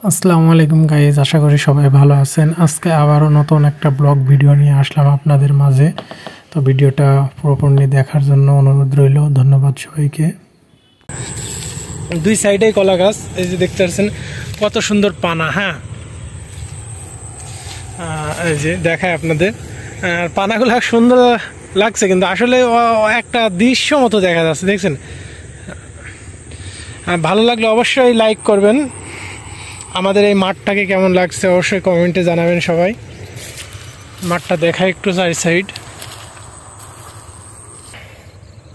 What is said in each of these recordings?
আসসালামু আলাইকুম গাইজ, আশা করি সবাই ভালো আছেন। আজকে আবারও নতুন একটা ব্লগ ভিডিও নিয়ে আসলাম আপনাদের মাঝে। তো ভিডিওটা পুরোপুরি দেখার জন্য অনুরোধ রইল। ধন্যবাদ সবাইকে। দুই সাইডেই কলা গাছ, এই যে দেখতে পাচ্ছেন কত সুন্দর পানা। হ্যাঁ, এই যে দেখায় আপনাদের পানাগুলো সুন্দর লাগছে, কিন্তু আসলে একটা দৃশ্য মতো দেখা যাচ্ছে, দেখছেন। ভালো লাগলে অবশ্যই লাইক করবেন। আমাদের এই মাঠটাকে কেমন লাগছে অবশ্যই কমেন্টে জানাবেন সবাই। মাঠটা দেখায় একটু সাইড।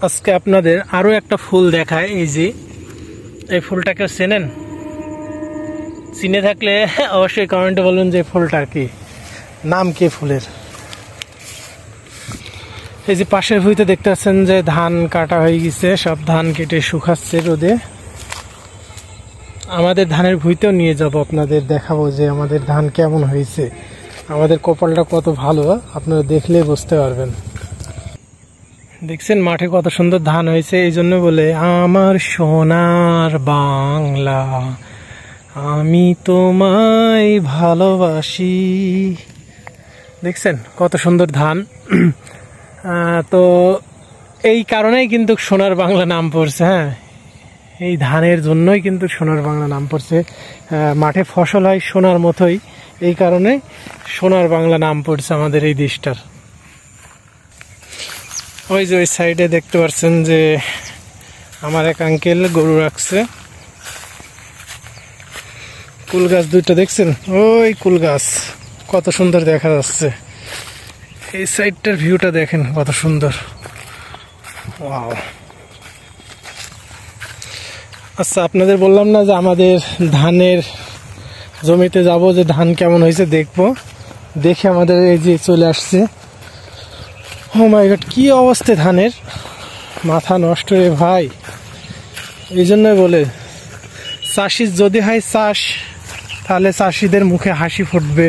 আজকে আপনাদের আরো একটা ফুল দেখায়। এই যে এই ফুলটাকে চেনেন? চিনে থাকলে অবশ্যই কমেন্টে বলুন যে ফুলটার কি নাম, কি ফুলের। এই যে পাশের ভুঁইতে দেখতে পাচ্ছেন যে ধান কাটা হয়ে গেছে, সব ধান কেটে শুকাচ্ছে রোদে। আমাদের ধানের ভুঁইতেও নিয়ে যাব, আপনাদের দেখাবো যে আমাদের ধান কেমন হয়েছে। আমাদের কপালটা কত ভালো আপনারা দেখলেই বুঝতে পারবেন। দেখছেন মাঠে কত সুন্দর ধান হয়েছে। এই জন্য বলে আমার সোনার বাংলা, আমি তোমায় ভালোবাসি। দেখছেন কত সুন্দর ধান। তো এই কারণেই কিন্তু সোনার বাংলা নাম পড়ছে। হ্যাঁ, এই ধানের জন্যই কিন্তু সোনার বাংলা নাম পড়ছে। মাঠে ফসল হয় সোনার মতোই, এই কারণে সোনার বাংলা নাম পড়ছে আমাদের এই দেশটার। ওই যে ওই সাইডে দেখতে পাচ্ছেন যে আমার এক আঙ্কেল গরু রাখছে। কুল গাছ দুইটা দেখছেন? ওই কুল গাছ কত সুন্দর দেখা যাচ্ছে। এই সাইডটার ভিউটা দেখেন কত সুন্দর। ওয়াও। আচ্ছা, আপনাদের বললাম না যে আমাদের ধানের জমিতে যাব, যে ধান কেমন হয়েছে দেখবো। দেখে আমাদের এই যে চলে আসছে। ও মাই গড, কি অবস্থা ধানের, মাথা নষ্ট রে ভাই। এই জন্যই বলে চাষির যদি হয় চাষ, তাহলে চাষিদের মুখে হাসি ফুটবে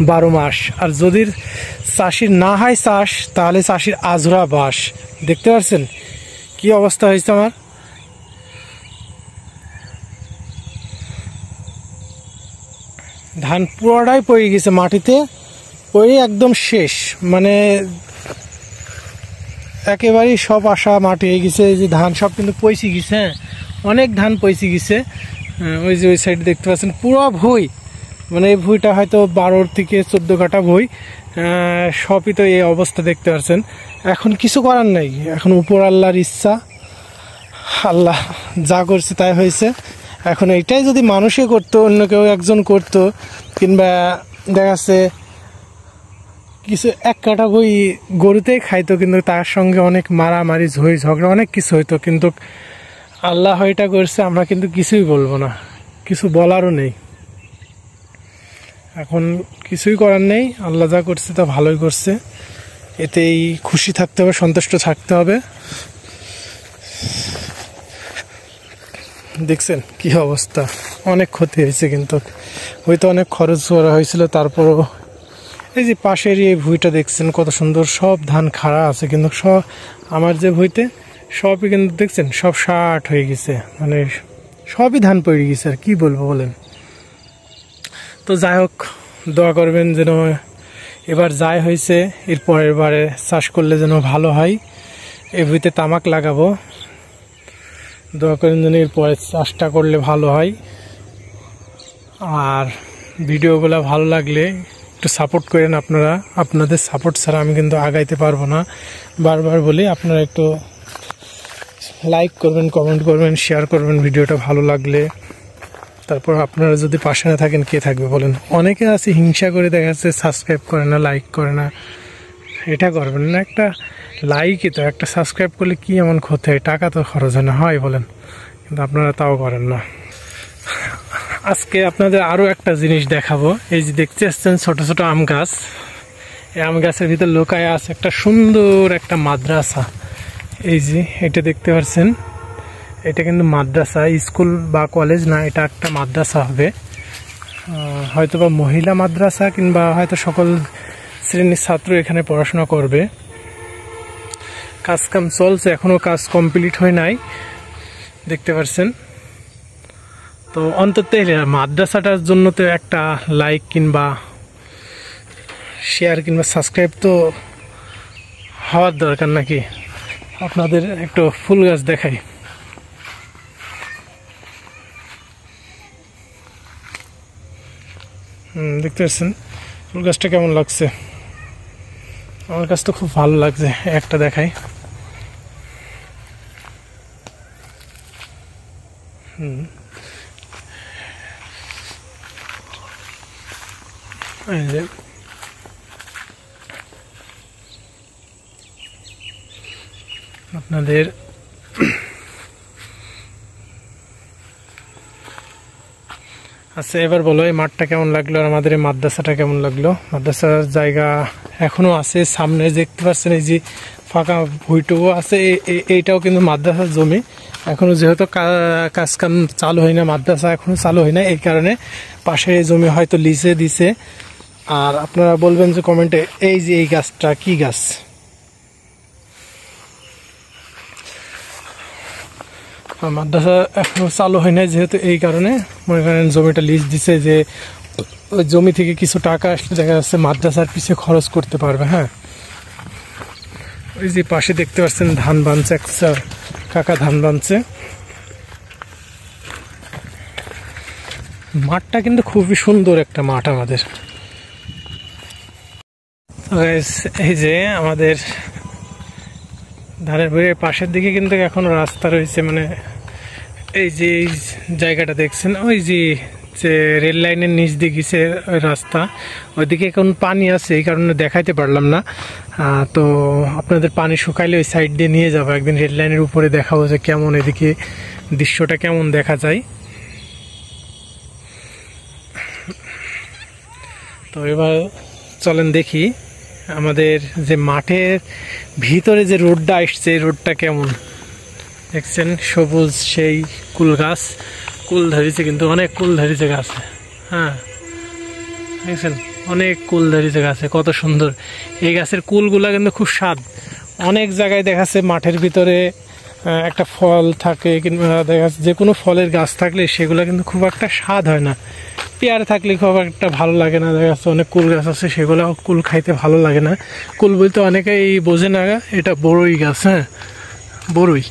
12 মাস। আর যদি চাষির না হয় চাষ, তাহলে চাষির আজরা বাস। দেখতে পাচ্ছেন কি অবস্থা হয়েছে আমার। ধান পুরোটাই পড়ে গেছে মাটিতে, পড়ে একদম শেষ, মানে একেবারেই সব আশা মাটি হয়ে গেছে। এই যে ধান সব কিন্তু পয়সে গেছে। হ্যাঁ, অনেক ধান পয়সে গেছে। ওই যে ওই সাইডে দেখতে পাচ্ছেন পুরো ভুঁই, মানে এই ভুঁইটা হয়তো 12 থেকে 14 কাঠা ভুঁই। সবই তো এই অবস্থা দেখতে পাচ্ছেন। এখন কিছু করার নাই, এখন উপর আল্লাহর ইচ্ছা, আল্লাহ যা করছে তাই হয়েছে। এখন এইটাই যদি মানুষে করতো, অন্য কেউ একজন করতো, কিংবা দেখা যাচ্ছে কিছু এক কাঠা বই গরুতেই খাইতো, কিন্তু তার সঙ্গে অনেক মারামারি ঝগড়া অনেক কিছু হইতো। কিন্তু আল্লাহ এটা করছে, আমরা কিন্তু কিছুই বলবো না, কিছু বলারও নেই। এখন কিছুই করার নেই, আল্লাহ যা করছে তা ভালোই করছে, এতেই খুশি থাকতে হবে, সন্তুষ্ট থাকতে হবে। দেখছেন কি অবস্থা, অনেক ক্ষতি হয়েছে, কিন্তু হয়তো অনেক খরচ করা হয়েছিল। তারপরও এই যে পাশের এই ভুঁইটা দেখছেন কত সুন্দর, সব ধান খাড়া আছে, কিন্তু সব আমার যে ভুঁইতে সবই কিন্তু দেখছেন সব শার্ট হয়ে গেছে, মানে সবই ধান পড়ে গেছে। আর কি বলবো বলেন। তো যাই হোক, দোয়া করবেন যেন এবার যাই হয়েছে এর পরের বারে চাষ করলে যেন ভালো হয়। এই ভুঁইতে তামাক লাগাবো, দোয়া করেন যেন এরপরে চাষটা করলে ভালো হয়। আর ভিডিওগুলো ভালো লাগলে একটু সাপোর্ট করেন আপনারা। আপনাদের সাপোর্ট ছাড়া আমি কিন্তু আগাইতে পারবো না। বারবার বলি, আপনারা একটু লাইক করবেন, কমেন্ট করবেন, শেয়ার করবেন ভিডিওটা ভালো লাগলে। তারপর আপনারা যদি পাশে না থাকেন কে থাকবে বলেন। অনেকে আছে হিংসা করে দেখা যাচ্ছে সাবস্ক্রাইব করে না, লাইক করে না। এটা করবেন না, একটা লাইকই তো, একটা সাবস্ক্রাইব করলে কি এমন ক্ষতি হয়, টাকা তো খরচ হয় না, হয় বলেন, কিন্তু আপনারা তাও করেন না। আজকে আপনাদের আরো একটা জিনিস দেখাবো। এই যে দেখতে আসছেন ছোট ছোট আম গাছ, এই আম গাছের ভিতর লুকায় আছে একটা সুন্দর একটা মাদ্রাসা। এই যে এটা দেখতে পাচ্ছেন, এটা কিন্তু মাদ্রাসা, স্কুল বা কলেজ না, এটা একটা মাদ্রাসা হবে। হয়তো বা মহিলা মাদ্রাসা, কিংবা হয়তো সকল শ্রেণীর ছাত্র এখানে পড়াশোনা করবে। কাজ কাম চলছে, এখনো কাজ কমপ্লিট হয় নাই, দেখতে পাচ্ছেন। তো অন্তত মাদ্রাসাটার জন্য তো একটা লাইক কিংবা শেয়ার কিংবা সাবস্ক্রাইব তো হওয়ার দরকার নাকি। আপনাদের একটু ফুল গাছ দেখাই। দেখতে পাচ্ছেন ফুল গাছটা কেমন লাগছে? আমার কাছে তো খুব ভালো লাগছে। একটা দেখাই। এই যে আপনাদের আচ্ছা, এবার বলো এই মাঠটা কেমন লাগলো আর আমাদের এই মাদ্রাসাটা কেমন লাগলো? মাদ্রাসার জায়গা এখনো আছে, সামনে দেখতে পাচ্ছেন এই যে ফাঁকা ভুইটুকু আছে, এইটাও কিন্তু মাদ্রাসার জমি। এখনো যেহেতু কাজ কাম চালু হয় না, মাদ্রাসা এখনো চালু হয় না, এই কারণে পাশের এই জমি হয়তো লিজে দিছে। আর আপনারা বলবেন যে কমেন্টে, এই যে এই গাছটা কি গাছ? মাদ্রাসা এখনো চালু হয় না যেহেতু, এই কারণে মনে করেন জমিটা লিজ দিছে, যে ওই জমি থেকে কিছু টাকা আসলে দেখা যাচ্ছে মাদ্রাসার পিছে খরচ করতে পারবে। হ্যাঁ, ওই যে পাশে দেখতে পাচ্ছেন ধান বানছে, একটা কাকা ধান বানছে। মাঠটা কিন্তু খুবই সুন্দর একটা মাঠ আমাদের। এই যে আমাদের ধানের ভুঁইয়ের পাশের দিকে কিন্তু এখনো রাস্তা রয়েছে, মানে এই যে এই জায়গাটা দেখছেন, ওই যে রেল লাইনের নিচ দিয়ে গেছে ওই রাস্তা, ওইদিকে এখন পানি আছে, এই কারণে দেখাইতে পারলাম না। তো আপনাদের পানি শুকাইলে ওই সাইড দিয়ে নিয়ে যাবো একদিন, রেল লাইনের উপরে দেখাবো যে কেমন এদিকে দৃশ্যটা কেমন দেখা যায়। তো এবার চলেন দেখি আমাদের যে মাঠের ভিতরে যে রোডটা আসছে, এই রোডটা কেমন দেখছেন। সবুজ সেই কুল গাছ, কুল ধরেছে কিন্তু অনেক কুল ধরেছে গাছে। হ্যাঁ দেখছেন, অনেক কুল ধরেছে গাছে, কত সুন্দর। এই গাছের কুলগুলা কিন্তু খুব স্বাদ। অনেক জায়গায় দেখাচ্ছে মাঠের ভিতরে একটা ফল থাকে, কিংবা দেখা যাচ্ছে যে কোনো ফলের গাছ থাকলে সেগুলো কিন্তু খুব একটা স্বাদ হয় না। পেয়ারা থাকলে খুব একটা ভালো লাগে না। দেখা যাচ্ছে অনেক কুল গাছ আছে, সেগুলো কুল খাইতে ভালো লাগে না। কুল বলতে অনেকেই বোঝে না, এটা বড়ই গাছ। হ্যাঁ, বড়ই।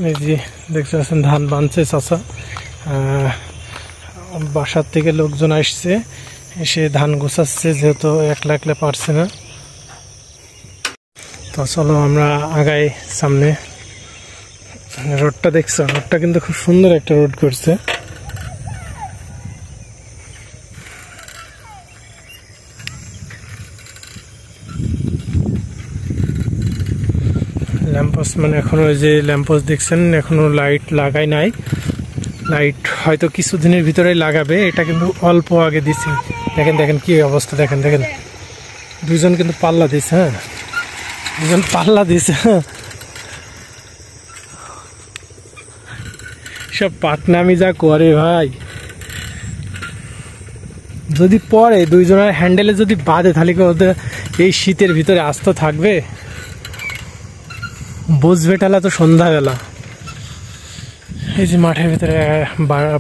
এই যে দেখতে পাচ্ছেন ধান বানছে চাচা, বাসার থেকে লোকজন আসছে, এসে ধান গোছাচ্ছে, যেহেতু একলা একলা পারছে না। তো চলো আমরা আগাই সামনে। রোডটা দেখছো, রোডটা কিন্তু খুব সুন্দর একটা রোড করছে। ল্যাম্পোস্ট মানে এখনো ওই যে ল্যাম্পোস্ট দেখছেন, এখনো লাইট লাগাই নাই। লাইট হয়তো কিছুদিনের ভিতরে লাগাবে, এটা কিন্তু অল্প আগে দিচ্ছে। দেখেন দেখেন কি অবস্থা, দেখেন দেখেন দুইজন কিন্তু পাল্লা দিছে। হ্যাঁ, দুজন পাল্লা দিছে। সব পাটনামি যা করে ভাই, যদি পরে দুইজনের হ্যান্ডেলে যদি বাঁধে তাহলে কি ওদের এই শীতের ভিতরে আস্ত থাকবে? বুঝবে টালা তো সন্ধ্যাবেলা। এই যে মাঠের ভিতরে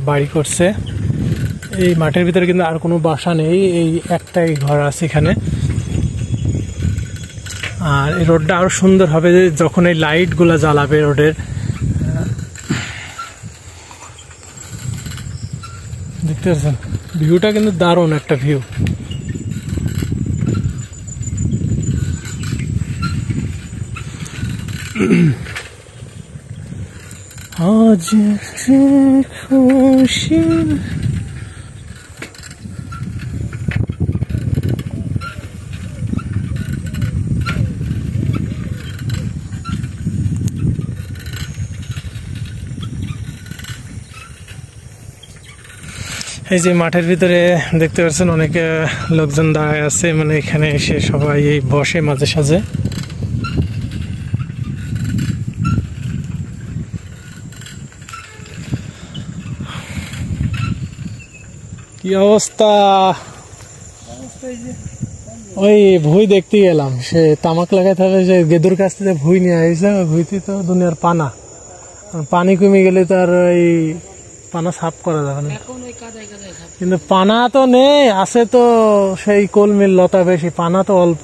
বাড়ি করছে, এই মাঠের ভিতরে কিন্তু আর কোনো বাসা নেই, এই একটাই ঘর আছে এখানে। আর এই রোডটা আরো সুন্দর হবে যখন এই লাইট গুলা জ্বালাবে রোডের। দেখতে পাচ্ছেন ভিউটা কিন্তু দারুণ একটা ভিউ। আজ খুশি এই যে মাঠের ভিতরে দেখতে পাচ্ছেন অনেক লোকজন দাঁড়ায় আছে, মানে এখানে এসে সবাই এই বসে মাঝে সাঝে। কি অবস্থা? ওই ভুই দেখতে গেলাম, সে তামাক লাগাইতে হবে, যে গেদুর কাছ থেকে ভুই নিয়ে আসছে, ভুইতে তো দুনিয়ার পানা। পানি কমে গেলে তো আর এই পানা সাফ করা যাবে না। কিন্তু পানা তো নেই, আছে তো সেই কলমিল লতা বেশি, পানা তো অল্প।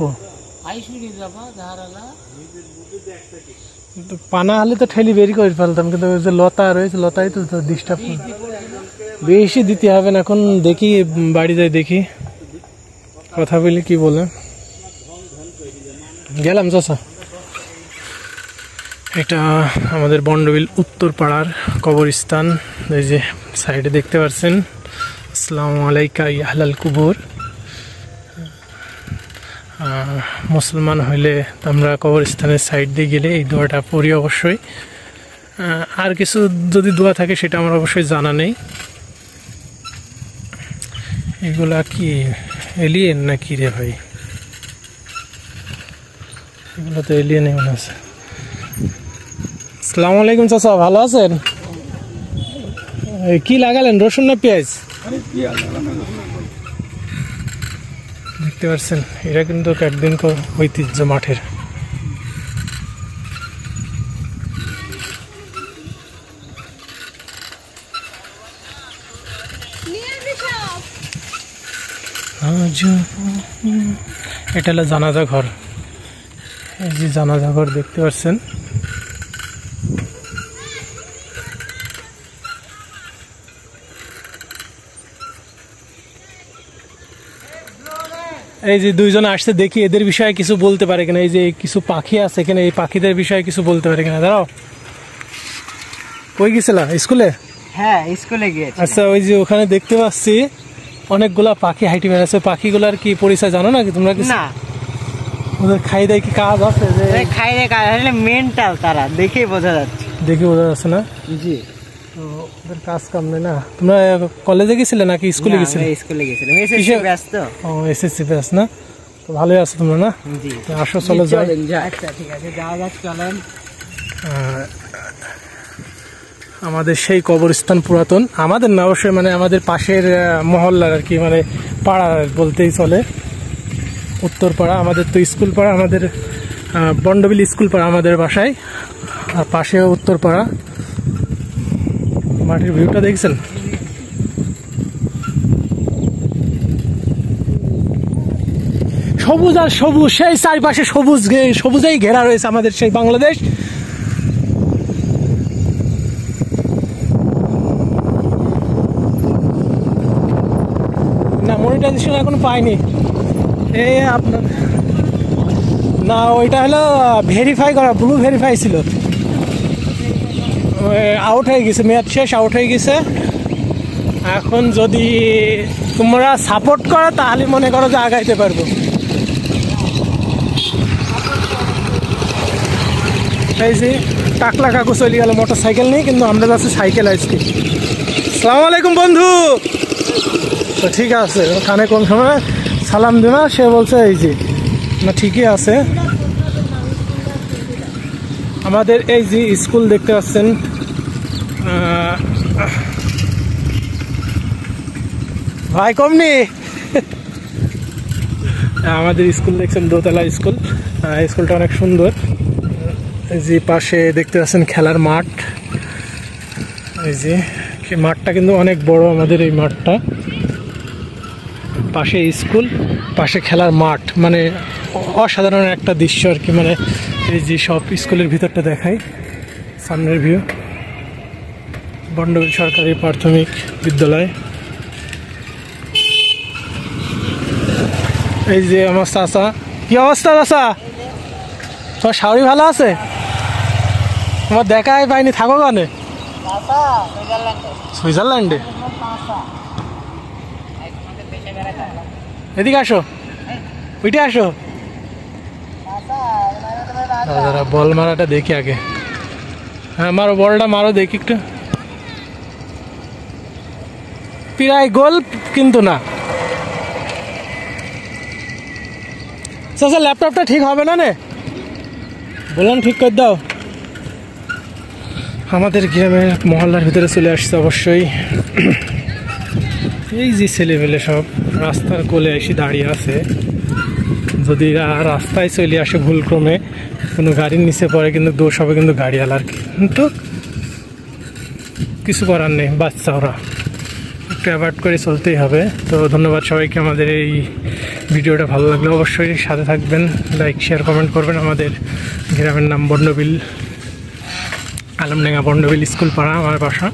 কিন্তু পানা হলে তো ঠেলি বেরি করে ফেলতাম, কিন্তু ওই যে লতা রয়েছে লতাই তো ডিস্টার্ব বেশি দিতে হবে না। এখন দেখি বাড়ি যাই, দেখি কথা বলি কি বলে। গেলাম চাচা। এটা আমাদের বন্ডবিল উত্তর পাড়ার কবরস্থান। এই যে সাইডে দেখতে পাচ্ছেন আসসালামু আলাইকা ইয়া আহলাল কুবুর। মুসলমান হইলে আমরা কবরস্থানের সাইড দিয়ে গেলে এই দোয়াটা পড়ি অবশ্যই। আর কিছু যদি দোয়া থাকে সেটা আমার অবশ্যই জানা নেই। এগুলা কি এলিয়েন না কি রে ভাই? এগুলো তো এলিয়েন মনে আছে। আসসালামু আলাইকুম চাচা, ভালো আছেন? কি লাগালেন, রসুন না পেঁয়াজ? দেখতে পাচ্ছেন এটা কিন্তু একদিন ঐতিহ্য মাঠের। এটা হলো জানাজা ঘর। এই যে জানাজা ঘর দেখতে পাচ্ছেন। এই যে দুইজন আসছে, দেখি এদের বিষয়ে কিছু বলতে পারে কিনা। এই যে কিছু পাখি আছে এখানে, এই পাখিদের বিষয়ে কিছু বলতে পারে কিনা। দাঁড়াও, কই গেছিলা? স্কুলে? হ্যাঁ, স্কুলে গিয়েছি। আচ্ছা, ওই যে ওখানে দেখতে পাচ্ছি অনেকগুলা পাখি হাইটি বেড়াচ্ছে। পাখিগুলার কি পরিচয় জানো নাকি তোমরা? না। ওদের খাই দেয় কি কাজ আছে? যে খাই দেয় কাজ আসলে মেন্টাল, তারা দেখেই বোঝা যাচ্ছে। দেখে বোঝা যাচ্ছে না? জি। তো ওদের কাজ কাম নেই না। তোমরা কলেজে গেছিলে নাকি স্কুলে গেছিলে? স্কুলে গেছিলাম। এসএসসি ব্যস্ত। ও, এসএসসি ব্যাচ না? তো ভালোই আছো তোমরা না? জি। আসো চলো যাই। আচ্ছা ঠিক আছে, যাওয়া যাক, চলেন। আমাদের সেই কবরস্থান পুরাতন, আমাদের না অবশ্যই, মানে আমাদের পাশের মহল্লার আর কি, মানে পাড়ার বলতেই চলে। উত্তর পাড়া আমাদের তো স্কুল পাড়া, আমাদের বন্ডবিল স্কুল পাড়া আমাদের বাসায়, আর পাশে উত্তর পাড়া। মাটির ভিউটা দেখছেন? সবুজ আর সবুজ, সেই চারিপাশে সবুজ, সবুজেই ঘেরা রয়েছে আমাদের সেই বাংলাদেশ। না, মনিটাইজেশন এখন পাইনি। এই আপনার না, ওইটা হলো ভেরিফাই করা, ব্লু ভেরিফাই ছিল, আউট হয়ে গেছে, মেয়াদ শেষ, আউট হয়ে গেছে। এখন যদি তোমরা সাপোর্ট করো তাহলে মনে করো যে আগাইতে পারবো। এই যে টাকলা কাকু চলে গেল মোটর সাইকেল নিয়ে, কিন্তু আমরা যাচ্ছি সাইকেল আজকে। আসসালামু আলাইকুম বন্ধু। তো ঠিক আছে, কানে কোন সময় সালাম দিনা, সে বলছে এই যে না ঠিকই আছে। আমাদের এই যে স্কুল দেখতে পাচ্ছেন, ভাই কমনি আমাদের স্কুল দেখছেন, দোতলা স্কুল। স্কুলটা অনেক সুন্দর। এই যে পাশে দেখতে পাচ্ছেন খেলার মাঠ। এই যে মাঠটা কিন্তু অনেক বড় আমাদের এই মাঠটা। পাশে স্কুল, পাশে খেলার মাঠ, মানে অসাধারণ একটা দৃশ্য আর কি। মানে এই যে সব স্কুলের ভিতরটা দেখাই, সামনের ভিউ। বন্ডবিল সরকারি প্রাথমিক বিদ্যালয়। এই যে আমার চাচা। কি অবস্থা চাচা? তোমার শাওরি ভালো আছে? তোমার দেখাই পাইনি, থাকো কানে? সুইজারল্যান্ডে? এদিকে আসো, ওইটা আসো। দাদা বল মারাটা দেখি আগে। হ্যাঁ মারো, বলটা মারো দেখি একটু। প্রায় গোল কিন্তু না। চাচা ল্যাপটপটা ঠিক হবে না নে, বললাম ঠিক করে দাও। আমাদের গ্রামের মহল্লার ভিতরে চলে আসছে অবশ্যই। এই যে ছেলেমেলে সব রাস্তার কোলে এসে দাঁড়িয়ে আছে। যদি রাস্তায় চলে আসে ভুলক্রমে, কোনো গাড়ির নিচে পড়ে কিন্তু দোষ হবে কিন্তু গাড়িওয়ালার। কিন্তু কিছু করার নেই, বাচ্চা ওরা একটু অ্যাভয়েড করে চলতেই হবে। তো ধন্যবাদ সবাইকে। আমাদের এই ভিডিওটা ভালো লাগলে অবশ্যই সাথে থাকবেন, লাইক শেয়ার কমেন্ট করবেন। আমাদের গ্রামের নাম বন্ডবিল, আলমডাঙ্গা বন্ডবিল স্কুল পাড়া আমার বাসা।